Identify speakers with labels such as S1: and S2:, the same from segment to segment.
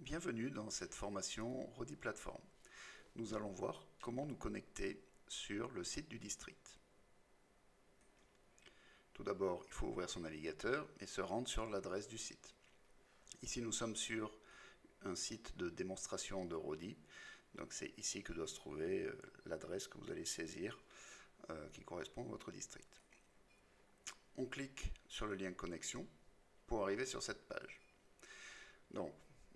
S1: Bienvenue dans cette formation Rodi Platform. Nous allons voir comment nous connecter sur le site du district. Tout d'abord, il faut ouvrir son navigateur et se rendre sur l'adresse du site. Ici, nous sommes sur un site de démonstration de Rodi. Donc c'est ici que doit se trouver l'adresse que vous allez saisir qui correspond à votre district. On clique sur le lien connexion pour arriver sur cette page. Donc,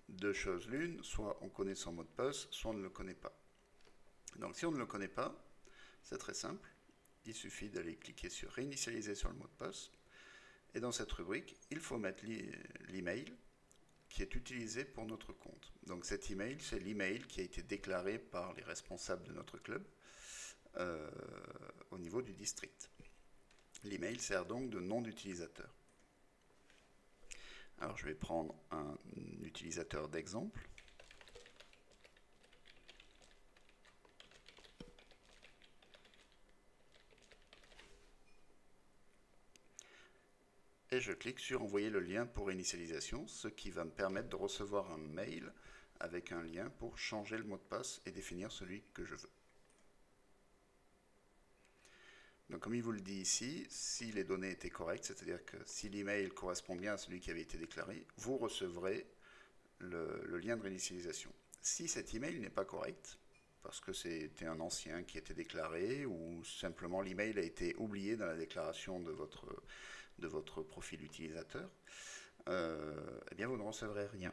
S1: deux choses l'une, soit on connaît son mot de passe, soit on ne le connaît pas. Donc si on ne le connaît pas, c'est très simple. Il suffit d'aller cliquer sur réinitialiser sur le mot de passe. Et dans cette rubrique, il faut mettre l'email qui est utilisé pour notre compte. Donc cet email, c'est l'email qui a été déclaré par les responsables de notre club au niveau du district. L'email sert donc de nom d'utilisateur. Alors je vais prendre un utilisateur d'exemple. Et je clique sur envoyer le lien pour initialisation, ce qui va me permettre de recevoir un mail avec un lien pour changer le mot de passe et définir celui que je veux. Donc comme il vous le dit ici, si les données étaient correctes, c'est-à-dire que si l'email correspond bien à celui qui avait été déclaré, vous recevrez le lien de réinitialisation. Si cet email n'est pas correct, parce que c'était un ancien qui était déclaré, ou simplement l'email a été oublié dans la déclaration de votre profil utilisateur, eh bien vous ne recevrez rien.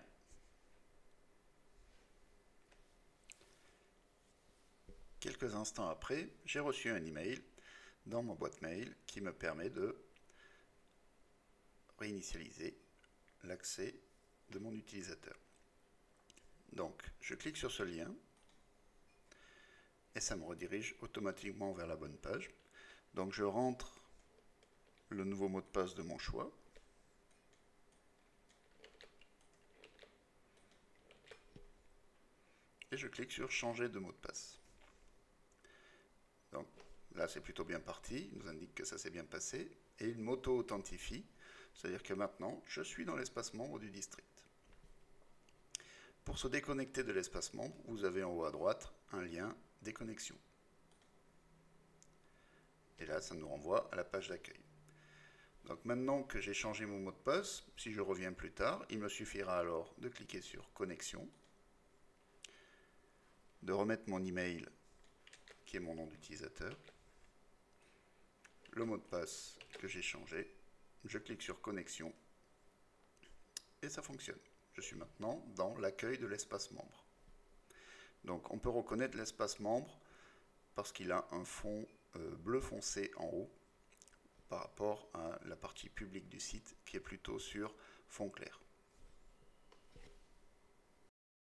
S1: Quelques instants après, j'ai reçu un email dans ma boîte mail qui me permet de réinitialiser l'accès de mon utilisateur. Donc, je clique sur ce lien et ça me redirige automatiquement vers la bonne page. Donc, je rentre le nouveau mot de passe de mon choix. Et je clique sur changer de mot de passe. Donc, là, c'est plutôt bien parti, il nous indique que ça s'est bien passé, et il m'auto-authentifie, c'est-à-dire que maintenant, je suis dans l'espace membre du district. Pour se déconnecter de l'espace membre, vous avez en haut à droite un lien déconnexion. Et là, ça nous renvoie à la page d'accueil. Donc maintenant que j'ai changé mon mot de passe, si je reviens plus tard, il me suffira alors de cliquer sur connexion, de remettre mon email qui est mon nom d'utilisateur, le mot de passe que j'ai changé, je clique sur connexion et ça fonctionne. Je suis maintenant dans l'accueil de l'espace membre. Donc on peut reconnaître l'espace membre parce qu'il a un fond bleu foncé en haut par rapport à la partie publique du site qui est plutôt sur fond clair.